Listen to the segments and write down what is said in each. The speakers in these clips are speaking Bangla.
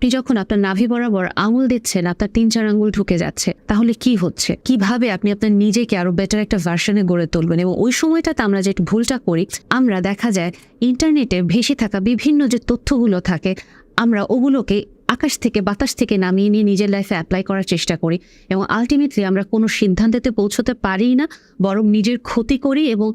আপনি যখন আপনার নাভি বরাবর আঙুল দিচ্ছেন, আপনার 3-4 আঙুল ঢুকে যাচ্ছে, তাহলে কি হচ্ছে? কিভাবে আপনি আপনার নিজেকে আরো বেটার একটা ভার্সনে গড়ে তুলবেন? এবং ওই সময়টাতে আমরা যে ভুলটা করি, আমরা দেখা যায় ইন্টারনেটে ভেসে থাকা বিভিন্ন যে তথ্যগুলো থাকে, আমরা ওগুলোকে আকাশ থেকে বাতাস থেকে নামিয়ে নিয়ে নিজের লাইফে অ্যাপ্লাই করার চেষ্টা করি এবং আলটিমেটলি আমরা কোনো সিদ্ধান্তে পৌঁছতে পারি না, বরং নিজের ক্ষতি করি এবং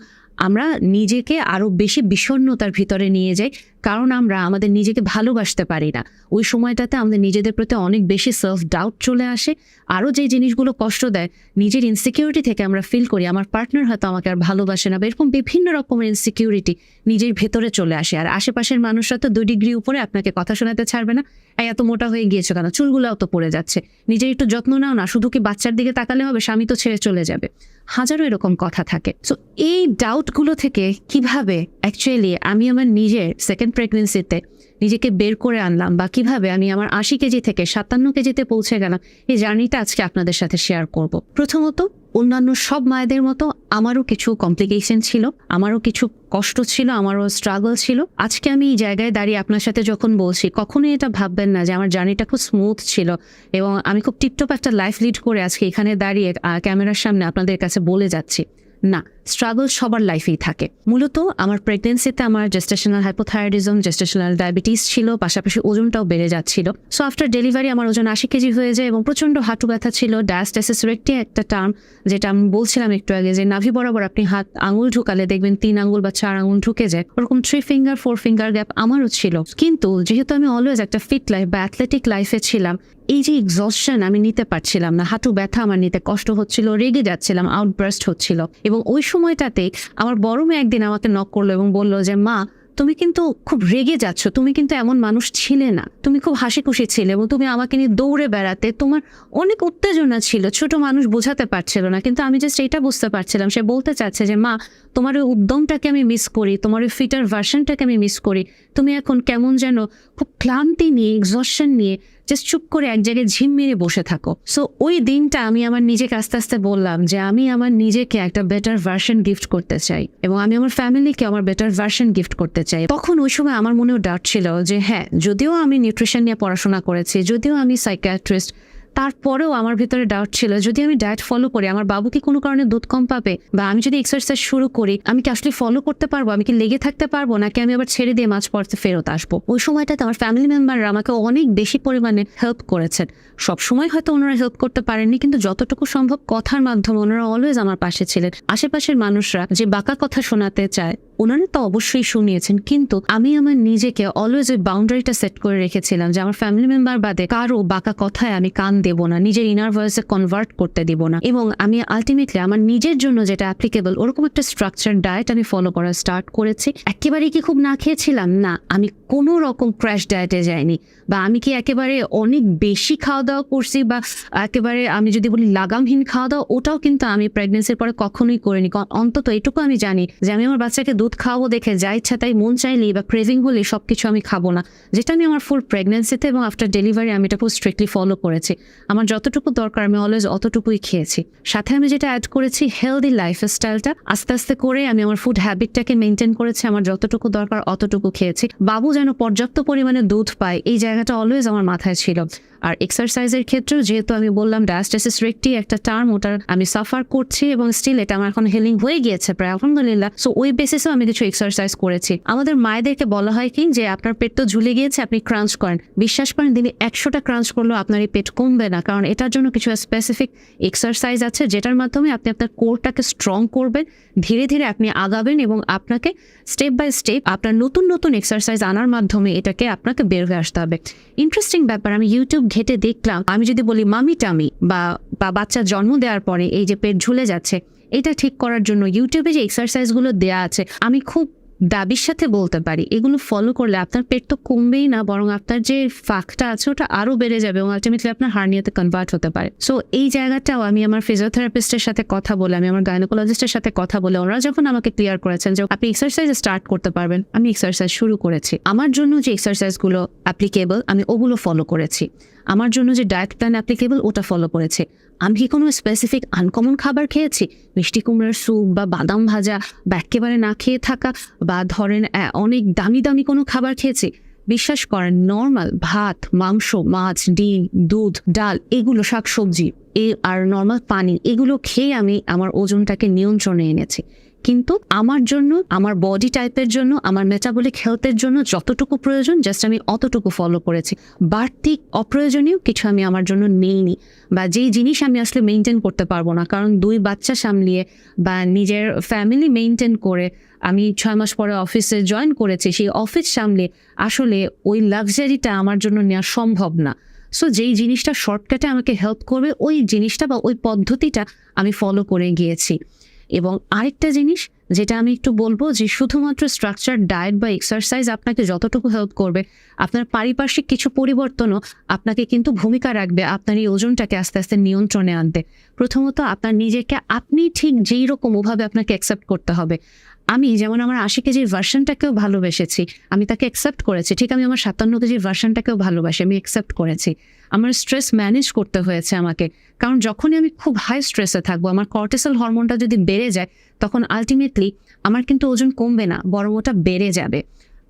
আমরা নিজেকে আরো বেশি বিষণ্ণতার ভিতরে নিয়ে যাই, কারণ আমরা আমাদের নিজেকে ভালোবাসতে পারি না। ওই সময়টাতে আমাদের নিজেদের প্রতি অনেক বেশি সেলফ ডাউট চলে আসে। আরও যে জিনিসগুলো কষ্ট দেয়, নিজের ইনসিকিউরিটি থেকে আমরা ফিল করি আমার পার্টনার হয়তো আমাকে আর ভালোবাসে না, বা এরকম বিভিন্ন রকমের ইনসিকিউরিটি নিজের ভেতরে চলে আসে। আর আশেপাশের মানুষরা তো 2 ডিগ্রি উপরে আপনাকে কথা শোনাতে ছাড়বে না, এত মোটা হয়ে গিয়েছে কেন, চুলগুলাও তো পড়ে যাচ্ছে, নিজের একটু যত্ন নাও না, শুধু কি বাচ্চার দিকে তাকালে হবে, স্বামী তো ছেড়ে চলে যাবে, হাজারো এরকম কথা থাকে। সো এই ডাউটগুলো থেকে কিভাবে অ্যাকচুয়ালি আমি আমার নিজের সেকেন্ড প্রেগনেন্সিতে নিজেকে বের করে আনলাম, বা কিভাবে আমি আমার 80 কেজি থেকে 57 কেজিতে পৌঁছে গেলাম, এই জার্নিটা আজকে আপনাদের সাথে শেয়ার করব। প্রথমত, অন্যান্য সব মায়েদের মতো আমারও কিছু কমপ্লিকেশন ছিল, আমারও কিছু কষ্ট ছিল, আমারও স্ট্রাগল ছিল। আজকে আমি এই জায়গায় দাঁড়িয়ে আপনার সাথে যখন বলছি, কখনোই এটা ভাববেন না যে আমার জার্নিটা খুব স্মুথ ছিল এবং আমি খুব টিপটপ একটা লাইফ লিড করে আজকে এখানে দাঁড়িয়ে ক্যামেরার সামনে আপনাদের কাছে বলে যাচ্ছি। না, স্ট্রাগল সবার লাইফেই থাকে। মূলত আমার প্রেগনেন্সিতে আমার জেস্টেশনাল হাইপোথাইরয়েডিজম, জেস্টেশনাল ডায়াবেটিস ছিল, পাশাপাশি ওজনটাও বেড়ে যাচ্ছিল। সো আফটার ডেলিভারি আমার ওজন 80 কেজি হয়ে যায় এবং প্রচণ্ড হাঁটু ব্যথা ছিল। ডায়াস্টেসিস রেক্টি একটা টার্ম, যেটা আমি বলছিলাম একটু আগে, যে নাভি বরাবর আপনি হাত আঙুল ঢুকালে দেখবেন 3 আঙুল বা 4 আঙুল ঢুকে যায়, ওরকম 3 ফিঙ্গার 4 ফিঙ্গার গ্যাপ আমারও ছিল। কিন্তু যেহেতু আমি অলওয়েজ একটা ফিট লাইফ বা অ্যাথলেটিক লাইফে ছিলাম, এই যে এক্সস্টন আমি নিতে পারছিলাম না, হাঁটু ব্যথা আমার নিতে কষ্ট হচ্ছিল, রেগে যাচ্ছিলাম, আউটবার্স্ট হচ্ছিল। এবং ওই সময়টাতে আমার বড় মেয়ে একদিন আমাকে নক করলো এবং বললো যে, মা, তুমি কিন্তু খুব রেগে যাচ্ছ, তুমি কিন্তু এমন মানুষ ছিলে না, তুমি খুব হাসি খুশি ছিলে এবং তুমি আমাকে নিয়ে দৌড়ে বেড়াতে, তোমার অনেক উত্তেজনা ছিল, ছোট মানুষ বোঝাতে পারছিল না। কিন্তু আমি জাস্ট এটা বুঝতে পারছিলাম, সে বলতে চাচ্ছে যে, মা, তোমার ওই উদ্যমটাকে আমি মিস করি, তোমার ওই ফিটার ভার্সনটাকে আমি মিস করি, তুমি এখন কেমন যেন খুব ক্লান্তি নিয়ে, এক্সস্টন নিয়ে জাস্ট চুপ করে এক জায়গায় ঝিম মেরে বসে থাকো। সো ওই দিনটা আমি আমার নিজেকে আস্তে আস্তে বললাম যে আমি আমার নিজেকে একটা বেটার ভার্সন গিফট করতে চাই এবং আমি আমার ফ্যামিলিকে আমার বেটার ভার্সন গিফট করতে চাই। তখন ওই সময় আমার মনেও ডাউট ছিল যে হ্যাঁ, যদিও আমি নিউট্রিশন নিয়ে পড়াশোনা করেছি, যদিও আমি সাইকিয়াট্রিস্ট, তারপরেও আমার ভিতরে ডাউট ছিল, যদি আমি ডায়েট ফলো করি আমার বাবু কি কোনো কারণে দুধ কম পাবে, বা আমি যদি এক্সারসাইজ শুরু করি আমি কি আসলে ফলো করতে পারবো, আমি কি লেগে থাকতে পারবো, নাকি আমি আবার ছেড়ে দিয়ে মাঝ পড়তে ফেরত আসবো। ওই সময়টাতে আমার ফ্যামিলি মেম্বাররা আমাকে অনেক বেশি পরিমাণে হেল্প করেছেন। সবসময় হয়তো ওনারা হেল্প করতে পারেননি, কিন্তু যতটুকু সম্ভব কথার মাধ্যমে ওনারা অলওয়েজ আমার পাশে ছিলেন। আশেপাশের মানুষরা যে বাঁকা কথা শোনাতে চায়, ওনারা তো অবশ্যই শুনিয়েছেন, কিন্তু আমি আমার নিজেকে অলওয়েজ ওই বাউন্ডারিটা সেট করে রেখেছিলাম যে আমার ফ্যামিলি মেম্বার বাদে কারো বাঁকা কথায় আমি কান দেব না, নিজের ইনার ভয়েসে কনভার্ট করতে দিব না। এবং আমি আলটিমেটলি আমার নিজের জন্য যেটা অ্যাপ্লিকেবল ওরকম একটা স্ট্রাকচার ডায়েট আমি ফলো করা স্টার্ট করেছি। একেবারে কি খুব না খেয়েছিলাম না, আমি কোনো রকম ক্র্যাশ ডায়েটে যাইনি, বা আমি কি একেবারে অনেক বেশি খাওয়া দাওয়া করছি, বা একেবারে আমি যদি বলি লাগামহীন খাওয়া দাওয়া, ওটাও কিন্তু আমি প্রেগনেন্সির পরে কখনোই করিনি। অন্তত এটুকু আমি জানি যে আমি আমার বাচ্চাকে দুধ খাওয়াবো দেখে যা ইচ্ছা তাই মন চাইলেই বা ক্রেভিং হলে সবকিছু আমি খাবো না, যেটা আমি আমার ফুল প্রেগনেন্সিতে এবং আফটার ডেলিভারি আমি এটা খুব স্ট্রিক্টলি ফলো করেছি। আমার যতটুকু দরকার আমি অলওয়েজ অতটুকুই খেয়েছি। সাথে আমি যেটা অ্যাড করেছি, হেলদি লাইফস্টাইলটা আস্তে আস্তে করে আমি আমার ফুড হ্যাবিটটাকে মেনটেন করেছি, আমার যতটুকু দরকার অতটুকু খেয়েছি। বাবু যেন পর্যাপ্ত পরিমাণে দুধ পায়, এই জায়গাটা অলওয়েজ আমার মাথায় ছিল। আর এক্সারসাইজের ক্ষেত্রেও যেহেতু আমি বললাম ডায়াস্টেসিস রেক্টি একটা টার্ম, ওটার আমি সাফার করছি এবং স্টিল এটা আমার এখন হিলিং হয়ে গিয়েছে প্রায়, আলহামদুলিল্লাহ। সো ওই বেসিসেও আমি কিছু এক্সারসাইজ করেছি। আমাদের মায়েদেরকে বলা হয় কি যে আপনার পেট তো ঝুলে গিয়েছে, আপনি ক্রাঞ্চ করেন। বিশ্বাস করেন, দিনে 100টা ক্রাঞ্চ করলেও আপনার এই পেট কমবে না, কারণ এটার জন্য কিছু স্পেসিফিক এক্সারসাইজ আছে যেটার মাধ্যমে আপনি আপনার কোরটাকে স্ট্রং করবেন, ধীরে ধীরে আপনি আগাবেন এবং আপনাকে স্টেপ বাই স্টেপ আপনার নতুন নতুন এক্সারসাইজ আনার মাধ্যমে এটাকে আপনাকে বের হয়ে আসতে হবে। ইন্টারেস্টিং ব্যাপার, আমি ইউটিউব ঘেটে দেখলাম, আমি যদি বলি মামি টামি বা বাচ্চা জন্ম দেওয়ার পরে এই যে পেট ঝুলে যাচ্ছে, এটা ঠিক করার জন্য ইউটিউবে যে এক্সারসাইজগুলো দেওয়া আছে, আমি খুব দাবির সাথে বলতে পারি এগুলো ফলো করলে আপনার পেট তো কমবেই না, বরং আপনার যে ফাঁকটা আছে ওটা আরো বেড়ে যাবে এবং আলটিমেটলি আপনার হার্নিয়াতে কনভার্ট হতে পারে। সো এই জায়গাটাও আমি আমার ফিজিওথেরাপিস্টের সাথে কথা বলে, আমি আমার গাইনোকোলজিস্টের সাথে কথা বলে, ওরা যখন আমাকে ক্লিয়ার করেছেন যে আপনি এক্সারসাইজ স্টার্ট করতে পারবেন, আমি এক্সারসাইজ শুরু করেছি। আমার জন্য যে এক্সারসাইজগুলো অ্যাপ্লিকেবল আমি ওগুলো ফলো করেছি, আমার জন্য যে ডায়েট প্ল্যান অ্যাপ্লিকেবল ওটা ফলো করেছে। আমি কি কোনো স্পেসিফিক আনকমন খাবার খেয়েছি, মিষ্টি কুমড়ার স্যুপ বা বাদাম ভাজা বা একেবারে না খেয়ে থাকা, বা ধরেন অনেক দামি দামি কোনো খাবার খেয়েছি? বিশ্বাস করেন নর্মাল ভাত, মাংস, মাছ, ডিম, দুধ, ডাল, এগুলো শাকসবজি আর নর্মাল পানি, এগুলো খেয়ে আমি আমার ওজনটাকে নিয়ন্ত্রণে এনেছি। কিন্তু আমার জন্য, আমার বডি টাইপের জন্য, আমার মেটাবলিক হেলথের জন্য যতটুকু প্রয়োজন জাস্ট আমি অতটুকু ফলো করেছি। বাড়তি অপ্রয়োজনীয় কিছু আমি আমার জন্য নেইনি, বা যেই জিনিস আমি আসলে মেনটেন করতে পারবো না, কারণ 2 বাচ্চা সামলিয়ে বা নিজের ফ্যামিলি মেনটেন করে আমি 6 মাস পরে অফিসে জয়েন করেছি, সেই অফিস সামলে আসলে ওই লাক্সারিটা আমার জন্য নেওয়া সম্ভব না। সো যেই জিনিসটা শর্টকাটে আমাকে হেল্প করবে ওই জিনিসটা বা ওই পদ্ধতিটা আমি ফলো করে গিয়েছি। এবং আরেকটা জিনিস যেটা আমি একটু বলবো, যে শুধুমাত্র স্ট্রাকচার ডায়েট বা এক্সারসাইজ আপনাকে যতটুকু হেল্প করবে, আপনার পারিপার্শ্বিক কিছু পরিবর্তনও আপনাকে কিন্তু ভূমিকা রাখবে আপনার এই ওজনটাকে আস্তে আস্তে নিয়ন্ত্রণে আনতে। প্রথমত আপনার নিজেকে আপনি ঠিক যেই রকম ওভাবে আপনাকে অ্যাকসেপ্ট করতে হবে। আমি যেমন আমার 80 কেজির ভার্সনটাকেও ভালোবেসেছি, আমি তাকে অ্যাকসেপ্ট করেছি, ঠিক আমি আমার 57 কেজির ভার্সনটাকেও ভালোবাসি, আমি অ্যাকসেপ্ট করেছি। আমার স্ট্রেস ম্যানেজ করতে হয়েছে আমাকে, কারণ যখনই আমি খুব হাই স্ট্রেসে থাকবো, আমার কর্টিসল হরমোনটা যদি বেড়ে যায়, তখন আলটিমেটলি আমার কিন্তু ওজন কমবে না, বরং ওটা বেড়ে যাবে।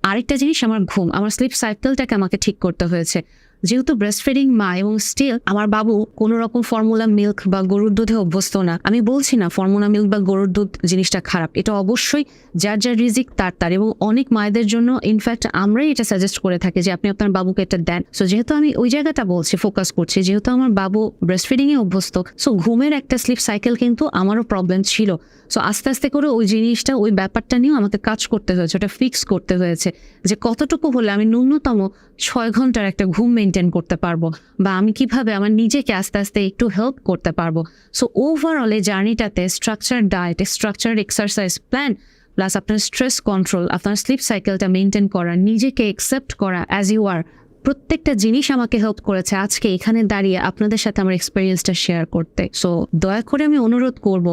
আরেকটা জিনিস, আমার ঘুম, আমার স্লিপ সাইকেলটাকে আমাকে ঠিক করতে হয়েছে। যেহেতু ব্রেস্ট ফিডিং মা এবং স্টিল আমার বাবু কোনো রকম ফর্মুলা মিল্ক বা গরুর দুধে অভ্যস্ত না। আমি বলছি না ফর্মুলা মিল্ক বা গরুর দুধ জিনিসটা খারাপ, এটা অবশ্যই যার যার রিজিক তার, এবং অনেক মায়েদের জন্য ইনফ্যাক্ট আমরাই এটা সাজেস্ট করে থাকি যে আপনি আপনার বাবুকে এটা দেন। সো যেহেতু আমি ওই জায়গাটা বলছি, ফোকাস করছি, যেহেতু আমার বাবু ব্রেস্ট ফিডিং এ অভ্যস্ত, সো ঘুমের একটা স্লিপ সাইকেল কিন্তু আমারও প্রবলেম ছিল। সো আস্তে আস্তে করে ওই জিনিসটা, ওই ব্যাপারটা নিয়েও আমাকে কাজ করতে হয়েছে, ওটা ফিক্স করতে হয়েছে যে কতটুকু হলে আমি ন্যূনতম 6 ঘন্টার একটা ঘুম মেনটেন করতে পারবো, বা আমি কিভাবে আমার নিজেকে আস্তে আস্তে একটু হেল্প করতে পারবো। সো ওভারঅল এই জার্নিটাতে structure diet, structure exercise plan, plus আপনার স্ট্রেস কন্ট্রোল, আপনার স্লিপ সাইকেলটা মেনটেন করা, নিজেকে অ্যাকসেপ্ট করা অ্যাজ ইউ আর, প্রত্যেকটা জিনিস আমাকে হেল্প করেছে আজকে এখানে দাঁড়িয়ে আপনাদের সাথে আমার এক্সপিরিয়েন্সটা শেয়ার করতে। সো দয়া করে আমি অনুরোধ করব,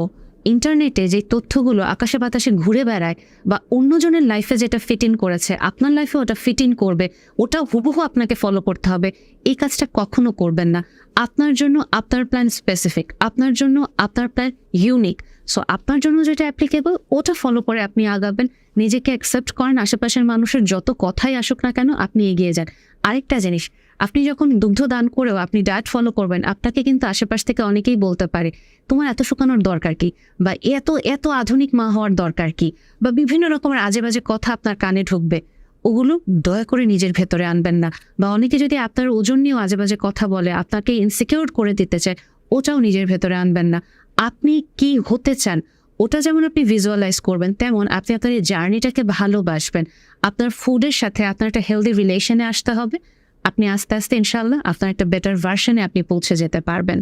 ইন্টারনেটে যে তথ্যগুলো আকাশে বাতাসে ঘুরে বেড়ায়, বা অন্যজনের লাইফে যেটা ফিট ইন করেছে আপনার লাইফে ওটা ফিট ইন করবে, ওটা হুবহু আপনাকে ফলো করতে হবে, এই কাজটা কখনো করবেন না। আপনার জন্য আপনার প্ল্যান স্পেসিফিক, আপনার জন্য আপনার প্ল্যান ইউনিক। সো আপনার জন্য যেটা অ্যাপ্লিকেবল ওটা ফলো করে আপনি আগাবেন, নিজেকে অ্যাকসেপ্ট করেন, আশেপাশের মানুষের যত কথাই আসুক না কেন আপনি এগিয়ে যান। আরেকটা জিনিস, আপনি যখন দুগ্ধ দান করেও আপনি ডায়েট ফলো করবেন, আপনাকে কিন্তু আশেপাশ থেকে অনেকেই বলতে পারে তোমার এত শুকানোর দরকার কি, বা এত এত আধুনিক মা হওয়ার দরকার কি, বা বিভিন্ন রকমের আজে বাজে কথা আপনার কানে ঢুকবে। ওগুলো দয়া করে নিজের ভেতরে আনবেন না। বা অনেকে যদি আপনার ওজন নিয়েও আজে বাজে কথা বলে, আপনাকে ইনসিকিউর করে দিতে চায়, ওটাও নিজের ভেতরে আনবেন না। আপনি কি হতে চান ওটা যেমন আপনি ভিজুয়ালাইজ করবেন, তেমন আপনি আপনার এই জার্নিটাকে ভালোবাসবেন। আপনার ফুডের সাথে আপনার একটা হেলদি রিলেশনে আসতে হবে। আপনি আস্তে আস্তে ইনশাল্লাহ আপনার একটা বেটার ভার্সনে আপনি পৌঁছে যেতে পারবেন।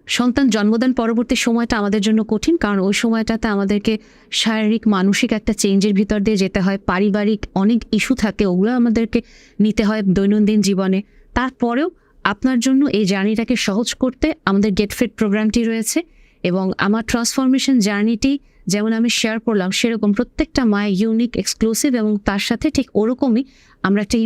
সন্তান জন্মদান পরবর্তী সময়টা আমাদের জন্য কঠিন, কারণ ওই সময়টাতে আমাদেরকে শারীরিক মানসিক একটা চেঞ্জের ভিতর দিয়ে যেতে হয়, পারিবারিক অনেক ইস্যু থাকে, ওগুলো আমাদেরকে নিতে হয় দৈনন্দিন জীবনে। তারপরেও আপনার জন্য এই জার্নিটাকে সহজ করতে আমাদের গেট ফিট প্রোগ্রামটি রয়েছে, এবং আমার ট্রান্সফরমেশন জার্নিটি যেমন আমি শেয়ার করলাম, সেরকম প্রত্যেকটা মায়ের ইউনিক, এক্সক্লুসিভ, এবং তার সাথে ঠিক ওরকমই আমরা একটা